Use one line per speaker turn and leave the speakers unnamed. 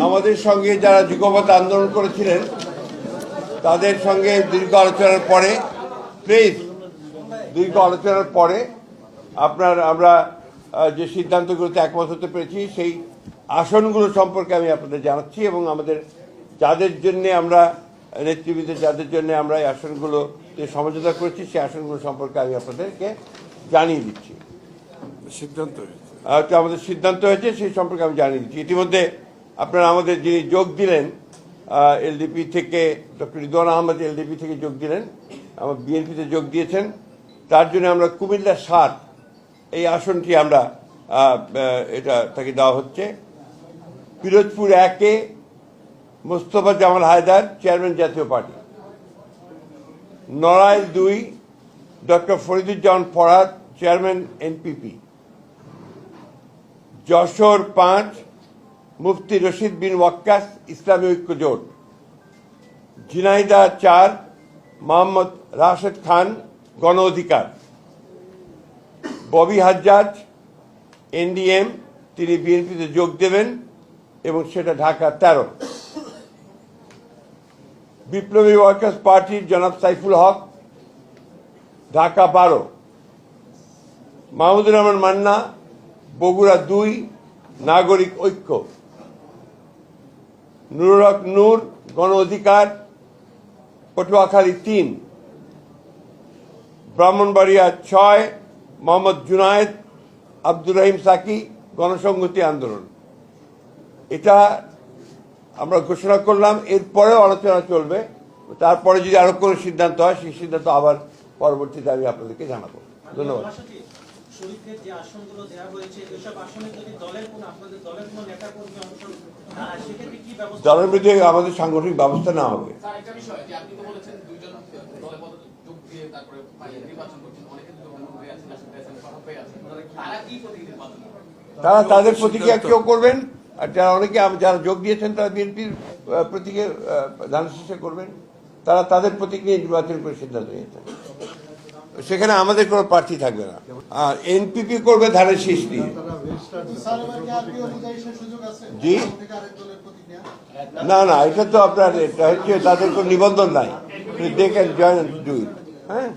আমাদের সঙ্গে যারা যুগপৎ আন্দোলন করেছিলেন তাদের সঙ্গে দীর্ঘ আলোচনার পরে আমরা যে সিদ্ধান্তগুলোতে একমত হতে পেরেছি সেই আসনগুলো সম্পর্কে আমি আপনাদের জানাচ্ছি এবং আমাদের যাদের জন্য আমরা নেতৃবৃন্দ যাদের জন্য আমরা এই আসনগুলোতে সমঝোতা করেছি সেই আসনগুলো সম্পর্কে আমি আপনাদেরকে জানিয়ে দিচ্ছি। আমাদের সিদ্ধান্ত হয়েছে সেই সম্পর্কে আমি জানিয়ে দিচ্ছি। ইতিমধ্যে আপনারা আমাদের যিনি যোগ দিলেন এলডিপি থেকে ডক্টর রিদওয়ান আহমেদ এলডিপি থেকে যোগ দিলেন, আমার বিএনপিতে যোগ দিয়েছেন, তার জন্য আমরা কুমিল্লা ৭ এই আসনটি আমরা এটা তাকে দেওয়া হচ্ছে। পিরোজপুর ১-এ মোস্তফা জামাল হায়দার, চেয়ারম্যান জাতীয় party. Narail ২ doctor Fariduzzaman Farhad, chairman NPP. Jessore ৫ মুফতি রশিদ বিন ওয়াক্কাস, ইসলামী ঐক্য জোট। ঝিনাইদহ ৪ মোহাম্মদ রাশেদ খান, গণ অধিকার। ববি হাজ্জাজ এনডিএম, তিনি বিএনপিতে যোগ দেবেন এবং সেটা ঢাকা ১৩। বিপ্লবী ওয়ার্কার্স পার্টির জনাব সাইফুল হক, ঢাকা ১২। মাহমুদুর রহমান মান্না, বগুড়া ২ নাগরিক ঐক্য। নুরুল হক নূর, গণ অধিকার, পটুয়াখালী ৩। ব্রাহ্মণবাড়িয়া ৬ মোহাম্মদ জুনায়েদ আব্দুর রহিম সাকি, গণসংহতি আন্দোলন। এটা আমরা ঘোষণা করলাম, এরপরেও আলোচনা চলবে। তারপরে যদি আরো কোনো সিদ্ধান্ত হয় সেই সিদ্ধান্ত আবার পরবর্তীতে আমি আপনাদেরকে জানাবো। ধন্যবাদ। দলের বিরুদ্ধে আমাদের সাংগঠনিক ব্যবস্থা নেওয়া হবে। তারা তাদের প্রতিক্রিয়া কেউ করবেন, আর যারা অনেকে যারা যোগ দিয়েছেন তারা বিএনপির প্রতীকে ধানের শীষে করবেন, তারা তাদের প্রতীক নিয়ে নির্বাচন করে সিদ্ধান্ত নিয়েছেন। সেখানে আমাদের কোনো প্রার্থী থাকবে না। আর এনপিপি করবে ধানের শীষ নিয়ে। জি না, এটা তো আপনার এটা হচ্ছে তাদের কোনো নিবন্ধন নাই। They can join do it. হ্যাঁ।